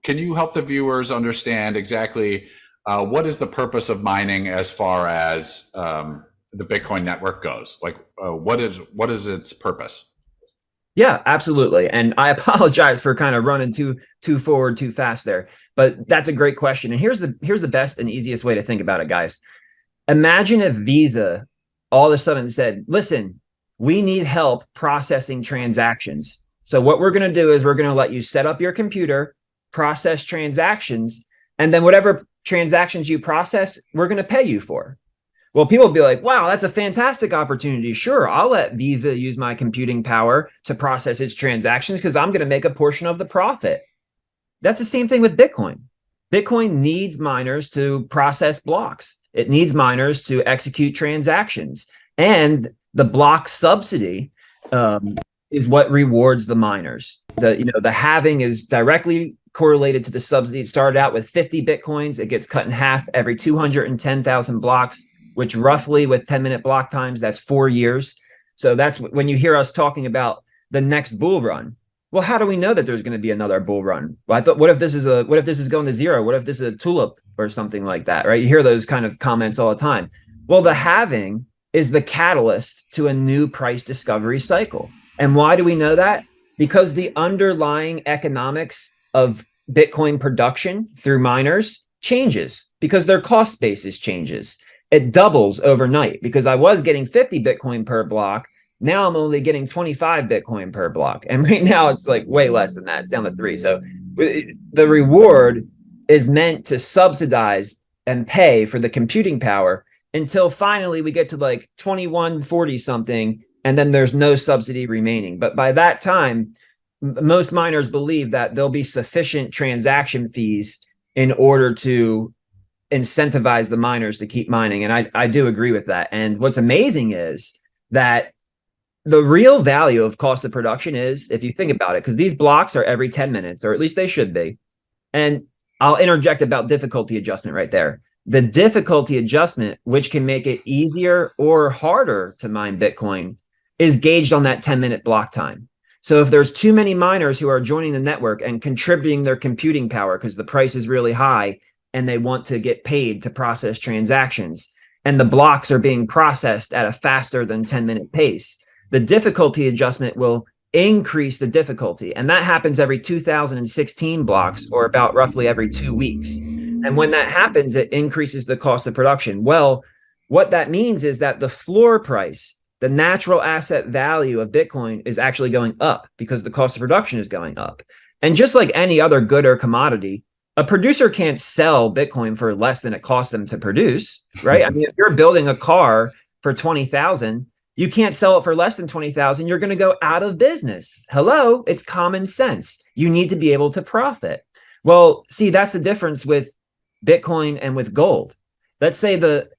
can you help the viewers understand exactly what is the purpose of mining as far as the Bitcoin network goes? Like, what is its purpose? Yeah, absolutely. And I apologize for kind of running too forward too fast there, but that's a great question. And here's the best and easiest way to think about it, guys. Imagine if Visa all of a sudden said, "Listen, we need help processing transactions. So what we're going to do is we're going to let you set up your computer, process transactions, and then whatever transactions you process, we're going to pay you for." Well, people will be like, wow, that's a fantastic opportunity. Sure, I'll let Visa use my computing power to process its transactions because I'm going to make a portion of the profit. That's the same thing with Bitcoin. Bitcoin needs miners to process blocks. It needs miners to execute transactions. And the block subsidy is what rewards the miners. The halving is directly correlated to the subsidy. It started out with 50 Bitcoins. It gets cut in half every 210,000 blocks, which roughly with 10-minute block times, that's 4 years. So that's when you hear us talking about the next bull run. Well, how do we know that there's going to be another bull run? Well, I thought, what if this is going to zero? What if this is a tulip or something like that, right? You hear those kind of comments all the time. Well, the halving is the catalyst to a new price discovery cycle. And why do we know that? Because the underlying economics of Bitcoin production through miners changes because their cost basis changes. It doubles overnight because I was getting 50 Bitcoin per block. Now I'm only getting 25 Bitcoin per block. And right now it's like way less than that. It's down to 3. So the reward is meant to subsidize and pay for the computing power until finally we get to like 2140 something. And then there's no subsidy remaining. But by that time, most miners believe that there'll be sufficient transaction fees in order to incentivize the miners to keep mining. And I do agree with that. And what's amazing is that the real value of cost of production is, if you think about it, because these blocks are every 10 minutes, or at least they should be. And I'll interject about difficulty adjustment right there. The difficulty adjustment, which can make it easier or harder to mine Bitcoin, is gauged on that 10-minute block time. So if there's too many miners who are joining the network and contributing their computing power because the price is really high and they want to get paid to process transactions, and the blocks are being processed at a faster than 10-minute pace, the difficulty adjustment will increase the difficulty. And that happens every 2016 blocks, or about roughly every 2 weeks. And when that happens, it increases the cost of production. Well, what that means is that the floor price, the natural asset value of Bitcoin, is actually going up because the cost of production is going up. And just like any other good or commodity, a producer can't sell Bitcoin for less than it costs them to produce, right? I mean, if you're building a car for 20,000, you can't sell it for less than 20,000. You're going to go out of business. Hello, it's common sense. You need to be able to profit. Well, see, that's the difference with Bitcoin and with gold. Let's say the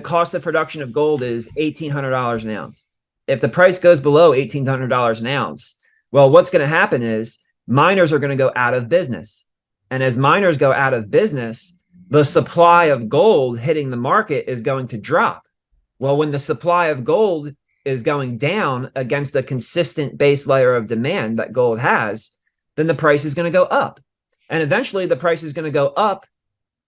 cost of production of gold is $1,800 an ounce. If the price goes below $1,800 an ounce, well, what's going to happen is miners are going to go out of business. And as miners go out of business, the supply of gold hitting the market is going to drop. Well, when the supply of gold is going down against a consistent base layer of demand that gold has, then the price is going to go up. And eventually the price is going to go up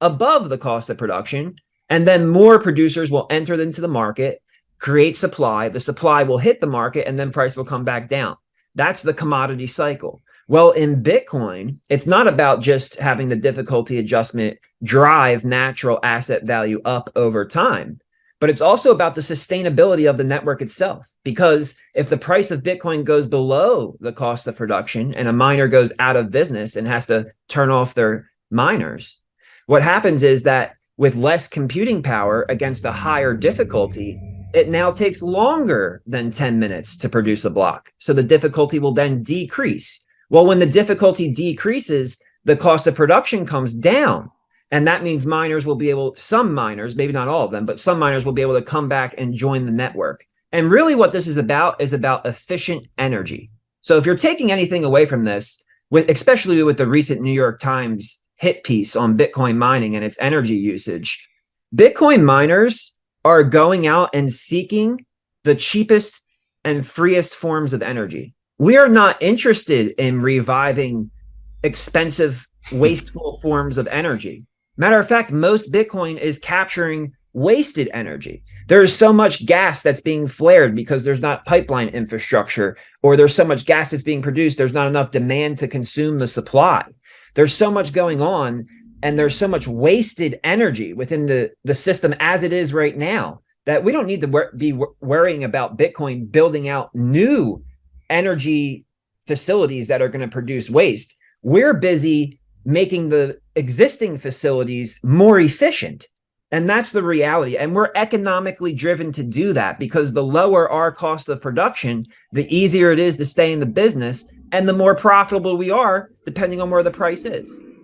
above the cost of production. And then more producers will enter into the market, create supply. The supply will hit the market, and then price will come back down. That's the commodity cycle. Well, in Bitcoin, it's not about just having the difficulty adjustment drive natural asset value up over time, but it's also about the sustainability of the network itself. Because if the price of Bitcoin goes below the cost of production and a miner goes out of business and has to turn off their miners, what happens is that with less computing power against a higher difficulty, it now takes longer than 10 minutes to produce a block. So the difficulty will then decrease. Well, when the difficulty decreases, the cost of production comes down. And that means miners will be able, some miners, maybe not all of them, but some miners will be able to come back and join the network. And really what this is about efficient energy. So if you're taking anything away from this, especially with the recent New York Times hit piece on Bitcoin mining and its energy usage, Bitcoin miners are going out and seeking the cheapest and freest forms of energy. We are not interested in reviving expensive wasteful forms of energy. Matter of fact, most Bitcoin is capturing wasted energy. There is so much gas that's being flared because there's not pipeline infrastructure, or there's so much gas that's being produced, there's not enough demand to consume the supply. There's so much going on, and there's so much wasted energy within the system as it is right now that we don't need to be worrying about Bitcoin building out new energy facilities that are going to produce waste. We're busy making the existing facilities more efficient. And that's the reality. And we're economically driven to do that, because the lower our cost of production, the easier it is to stay in the business, and the more profitable we are, depending on where the price is.